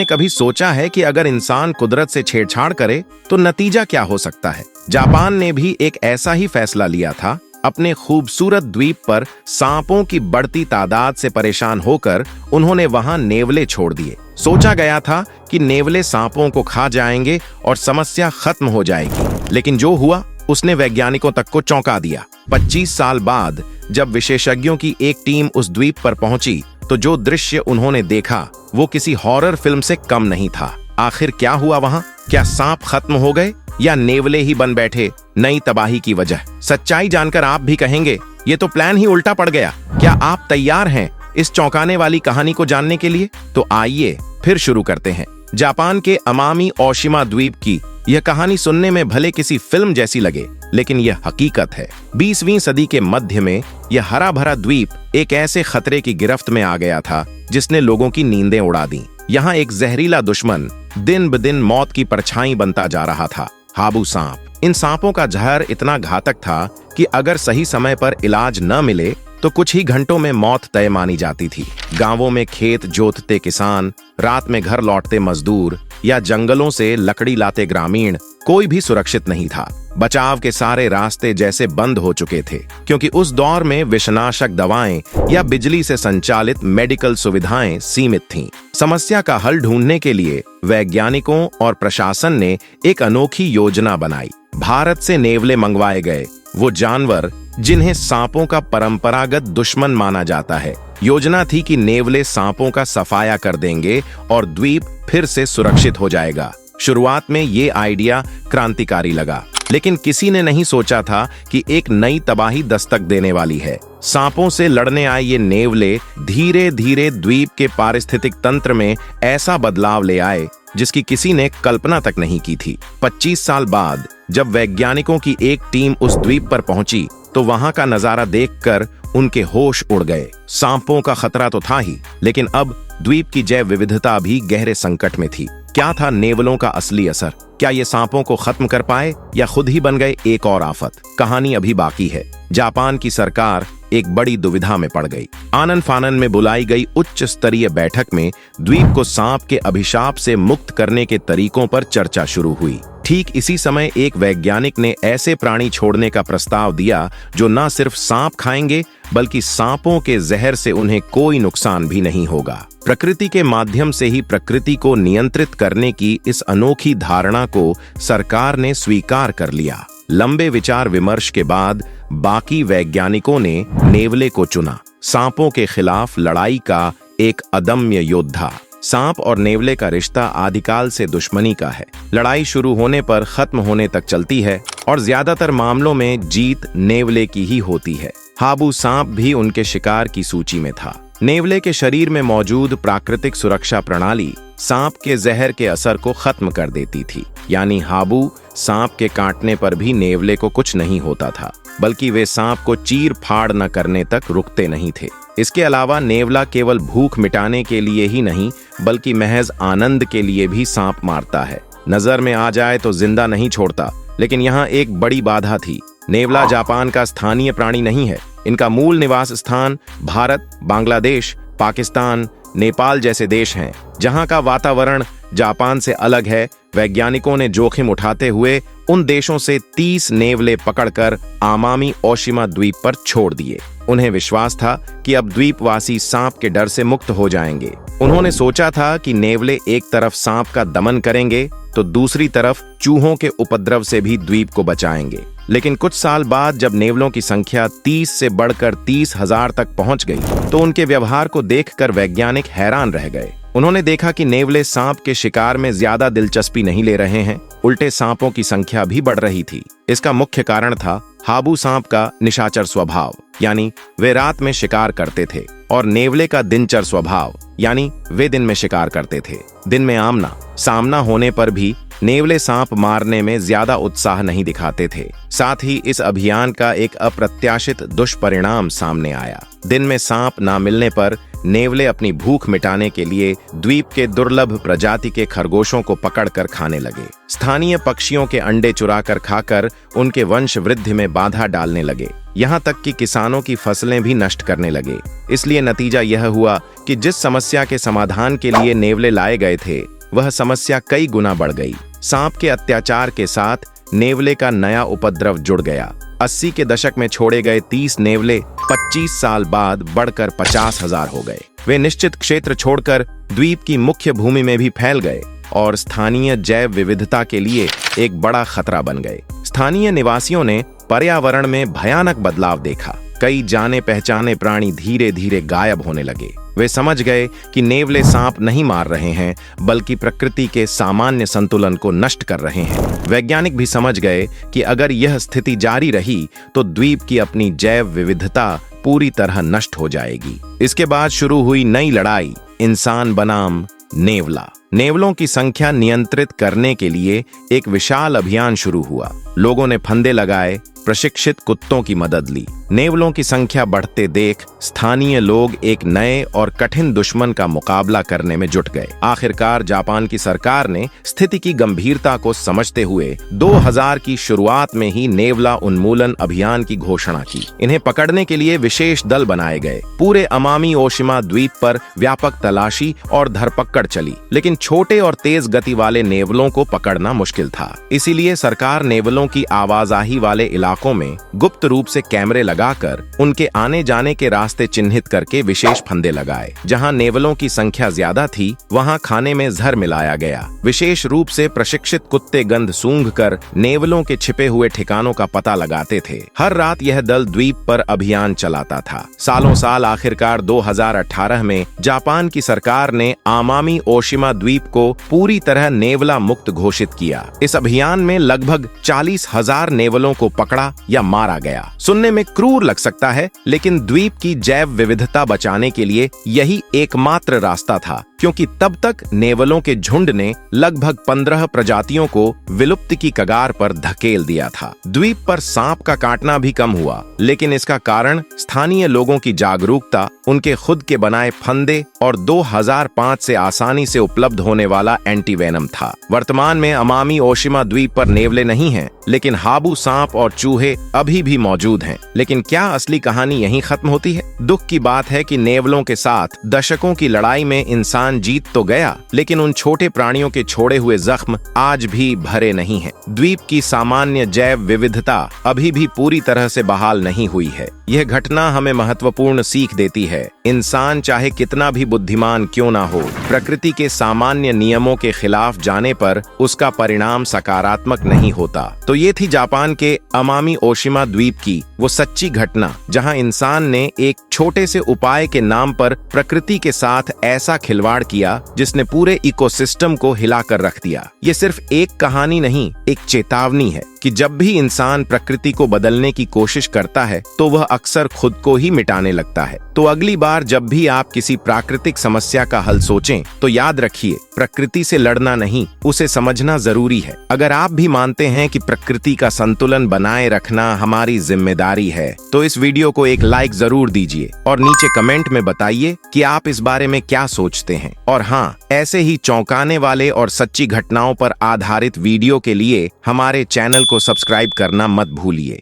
आपने कभी सोचा है कि अगर इंसान कुदरत से छेड़छाड़ करे तो नतीजा क्या हो सकता है? जापान ने भी एक ऐसा ही फैसला लिया था। अपने खूबसूरत द्वीप पर सांपों की बढ़ती तादाद से परेशान होकर उन्होंने वहां नेवले छोड़ दिए। सोचा गया था कि नेवले सांपों को खा जाएंगे और समस्या खत्म हो जाएगी, लेकिन जो हुआ उसने वैज्ञानिकों तक को चौंका दिया। 25 साल बाद जब विशेषज्ञों की एक टीम उस द्वीप पर पहुंची तो जो दृश्य उन्होंने देखा वो किसी हॉरर फिल्म से कम नहीं था। आखिर क्या हुआ वहां? क्या सांप खत्म हो गए या नेवले ही बन बैठे नई तबाही की वजह? सच्चाई जानकर आप भी कहेंगे ये तो प्लान ही उल्टा पड़ गया। क्या आप तैयार हैं इस चौंकाने वाली कहानी को जानने के लिए? तो आइए फिर शुरू करते हैं। जापान के अमामी ओशिमा द्वीप की यह कहानी सुनने में भले किसी फिल्म जैसी लगे, लेकिन यह हकीकत है। 20वीं सदी के मध्य में यह हरा भरा द्वीप एक ऐसे खतरे की गिरफ्त में आ गया था जिसने लोगों की नींदें उड़ा दी। यहाँ एक जहरीला दुश्मन दिन ब दिन मौत की परछाई बनता जा रहा था, हाबू सांप। इन सांपों का जहर इतना घातक था कि अगर सही समय पर इलाज न मिले तो कुछ ही घंटों में मौत तय मानी जाती थी। गांवों में खेत जोतते किसान, रात में घर लौटते मजदूर या जंगलों से लकड़ी लाते ग्रामीण, कोई भी सुरक्षित नहीं था। बचाव के सारे रास्ते जैसे बंद हो चुके थे, क्योंकि उस दौर में विषनाशक दवाएं या बिजली से संचालित मेडिकल सुविधाएं सीमित थीं। समस्या का हल ढूंढने के लिए वैज्ञानिकों और प्रशासन ने एक अनोखी योजना बनाई। भारत से नेवले मंगवाए गए, वो जानवर जिन्हें सांपों का परंपरागत दुश्मन माना जाता है। योजना थी कि नेवले सांपों का सफाया कर देंगे और द्वीप फिर से सुरक्षित हो जाएगा। शुरुआत में ये आइडिया क्रांतिकारी लगा, लेकिन किसी ने नहीं सोचा था कि एक नई तबाही दस्तक देने वाली है। सांपों से लड़ने आए ये नेवले धीरे धीरे द्वीप के पारिस्थितिक तंत्र में ऐसा बदलाव ले आए जिसकी किसी ने कल्पना तक नहीं की थी। 25 साल बाद जब वैज्ञानिकों की एक टीम उस द्वीप पर पहुंची तो वहां का नजारा देखकर उनके होश उड़ गए। सांपों का खतरा तो था ही, लेकिन अब द्वीप की जैव विविधता भी गहरे संकट में थी। क्या था नेवलों का असली असर? क्या ये सांपों को खत्म कर पाए या खुद ही बन गए एक और आफत? कहानी अभी बाकी है। जापान की सरकार एक बड़ी दुविधा में पड़ गई। आनन फानन में बुलाई गई उच्च स्तरीय बैठक में द्वीप को सांप के अभिशाप से मुक्त करने के तरीकों पर चर्चा शुरू हुई। ठीक इसी समय एक वैज्ञानिक ने ऐसे प्राणी छोड़ने का प्रस्ताव दिया जो न सिर्फ सांप खाएंगे बल्कि सांपों के जहर से उन्हें कोई नुकसान भी नहीं होगा। प्रकृति के माध्यम से ही प्रकृति को नियंत्रित करने की इस अनोखी धारणा को सरकार ने स्वीकार कर लिया। लंबे विचार विमर्श के बाद बाकी वैज्ञानिकों ने नेवले को चुना, सांपों के खिलाफ लड़ाई का एक अदम्य योद्धा। सांप और नेवले का रिश्ता आदिकाल से दुश्मनी का है। लड़ाई शुरू होने पर खत्म होने तक चलती है और ज्यादातर मामलों में जीत नेवले की ही होती है। हाबू सांप भी उनके शिकार की सूची में था। नेवले के शरीर में मौजूद प्राकृतिक सुरक्षा प्रणाली सांप के जहर के असर को खत्म कर देती थी, यानी हाबू सांप के काटने पर भी नेवले को कुछ नहीं होता था, बल्कि वे सांप को चीर फाड़ न करने तक रुकते नहीं थे। इसके अलावा नेवला केवल भूख मिटाने के लिए ही नहीं बल्कि महज आनंद के लिए भी सांप मारता है। नजर में आ जाए तो जिंदा नहीं छोड़ता, लेकिन यहाँ एक बड़ी बाधा थी। नेवला जापान का स्थानीय प्राणी नहीं है। इनका मूल निवास स्थान भारत, बांग्लादेश, पाकिस्तान, नेपाल जैसे देश हैं, जहां का वातावरण जापान से अलग है। वैज्ञानिकों ने जोखिम उठाते हुए उन देशों से 30 नेवले पकड़कर अमामी ओशिमा द्वीप पर छोड़ दिए। उन्हें विश्वास था कि अब द्वीपवासी सांप के डर से मुक्त हो जाएंगे। उन्होंने सोचा था कि नेवले एक तरफ सांप का दमन करेंगे तो दूसरी तरफ चूहों के उपद्रव से भी द्वीप को बचाएंगे। लेकिन कुछ साल बाद जब नेवलों की संख्या 30 से बढ़कर 30,000 तक पहुंच गई तो उनके व्यवहार को देखकर वैज्ञानिक हैरान रह गए। उन्होंने देखा कि नेवले सांप के शिकार में ज्यादा दिलचस्पी नहीं ले रहे हैं, उल्टे सांपों की संख्या भी बढ़ रही थी। इसका मुख्य कारण था हाबू सांप का निशाचर स्वभाव, यानी वे रात में शिकार करते थे, और नेवले का दिनचर स्वभाव, यानी वे दिन में शिकार करते थे। दिन में आमना सामना होने पर भी नेवले सांप मारने में ज्यादा उत्साह नहीं दिखाते थे। साथ ही इस अभियान का एक अप्रत्याशित दुष्परिणाम सामने आया। दिन में सांप ना मिलने पर नेवले अपनी भूख मिटाने के लिए द्वीप के दुर्लभ प्रजाति के खरगोशों को पकड़कर खाने लगे। स्थानीय पक्षियों के अंडे चुराकर खाकर उनके वंश वृद्धि में बाधा डालने लगे। यहाँ तक कि किसानों की फसलें भी नष्ट करने लगे। इसलिए नतीजा यह हुआ कि जिस समस्या के समाधान के लिए नेवले लाए गए थे, वह समस्या कई गुना बढ़ गई। सांप के अत्याचार के साथ नेवले का नया उपद्रव जुड़ गया। 80 के दशक में छोड़े गए 30 नेवले 25 साल बाद बढ़कर 50,000 हो गए। वे निश्चित क्षेत्र छोड़कर द्वीप की मुख्य भूमि में भी फैल गए और स्थानीय जैव विविधता के लिए एक बड़ा खतरा बन गए। स्थानीय निवासियों ने पर्यावरण में भयानक बदलाव देखा। कई जाने पहचाने प्राणी धीरे धीरे गायब होने लगे। वे समझ गए कि नेवले सांप नहीं मार रहे हैं, बल्कि प्रकृति के सामान्य संतुलन को नष्ट कर रहे हैं। वैज्ञानिक भी समझ गए कि अगर यह स्थिति जारी रही तो द्वीप की अपनी जैव विविधता पूरी तरह नष्ट हो जाएगी। इसके बाद शुरू हुई नई लड़ाई, इंसान बनाम नेवला। नेवलों की संख्या नियंत्रित करने के लिए एक विशाल अभियान शुरू हुआ। लोगों ने फंदे लगाए, प्रशिक्षित कुत्तों की मदद ली। नेवलों की संख्या बढ़ते देख स्थानीय लोग एक नए और कठिन दुश्मन का मुकाबला करने में जुट गए। आखिरकार जापान की सरकार ने स्थिति की गंभीरता को समझते हुए 2000 की शुरुआत में ही नेवला उन्मूलन अभियान की घोषणा की। इन्हें पकड़ने के लिए विशेष दल बनाए गए। पूरे अमामी ओशिमा द्वीप पर व्यापक तलाशी और धरपकड़ चली, लेकिन छोटे और तेज गति वाले नेवलों को पकड़ना मुश्किल था। इसीलिए सरकार नेवलों की आवाजाही वाले इलाकों में गुप्त रूप से कैमरे लगाकर उनके आने जाने के रास्ते चिन्हित करके विशेष फंदे लगाए। जहां नेवलों की संख्या ज्यादा थी, वहां खाने में जहर मिलाया गया। विशेष रूप से प्रशिक्षित कुत्ते गंध सूंघकर नेवलों के छिपे हुए ठिकानों का पता लगाते थे। हर रात यह दल द्वीप पर अभियान चलाता था। सालों साल आखिरकार 2018 में जापान की सरकार ने अमामी ओशिमा द्वीप को पूरी तरह नेवला मुक्त घोषित किया। इस अभियान में लगभग 40,000 नेवलों को पकड़ा या मारा गया। सुनने में क्रूर लग सकता है, लेकिन द्वीप की जैव विविधता बचाने के लिए यही एकमात्र रास्ता था, क्योंकि तब तक नेवलों के झुंड ने लगभग 15 प्रजातियों को विलुप्त की कगार पर धकेल दिया था। द्वीप पर सांप का काटना भी कम हुआ, लेकिन इसका कारण स्थानीय लोगों की जागरूकता, उनके खुद के बनाए फंदे और 2005 से आसानी से उपलब्ध होने वाला एंटीवेनम था। वर्तमान में अमामी ओशिमा द्वीप पर नेवले नहीं हैं, लेकिन हाबू सांप और चूहे अभी भी मौजूद हैं। लेकिन क्या असली कहानी यहीं खत्म होती है? दुख की बात है कि नेवलों के साथ दशकों की लड़ाई में इंसान जीत तो गया, लेकिन उन छोटे प्राणियों के छोड़े हुए जख्म आज भी भरे नहीं हैं। द्वीप की सामान्य जैव विविधता अभी भी पूरी तरह से बहाल नहीं हुई है। यह घटना हमें महत्वपूर्ण सीख देती है। इंसान चाहे कितना भी बुद्धिमान क्यों ना हो, प्रकृति के सामान्य नियमों के खिलाफ जाने पर उसका परिणाम सकारात्मक नहीं होता। तो ये थी जापान के अमामी ओशिमा द्वीप की वो सच्ची घटना, जहां इंसान ने एक छोटे से उपाय के नाम पर प्रकृति के साथ ऐसा खिलवाड़ किया जिसने पूरे इकोसिस्टम को हिलाकर रख दिया। ये सिर्फ एक कहानी नहीं, एक चेतावनी है कि जब भी इंसान प्रकृति को बदलने की कोशिश करता है तो वह अक्सर खुद को ही मिटाने लगता है। तो अगली बार जब भी आप किसी प्राकृतिक समस्या का हल सोचें, तो याद रखिए, प्रकृति से लड़ना नहीं, उसे समझना जरूरी है। अगर आप भी मानते हैं कि प्रकृति का संतुलन बनाए रखना हमारी जिम्मेदारी है, तो इस वीडियो को एक लाइक जरूर दीजिए और नीचे कमेंट में बताइए कि आप इस बारे में क्या सोचते हैं। और हाँ, ऐसे ही चौंकाने वाले और सच्ची घटनाओं पर आधारित वीडियो के लिए हमारे चैनल को सब्सक्राइब करना मत भूलिए।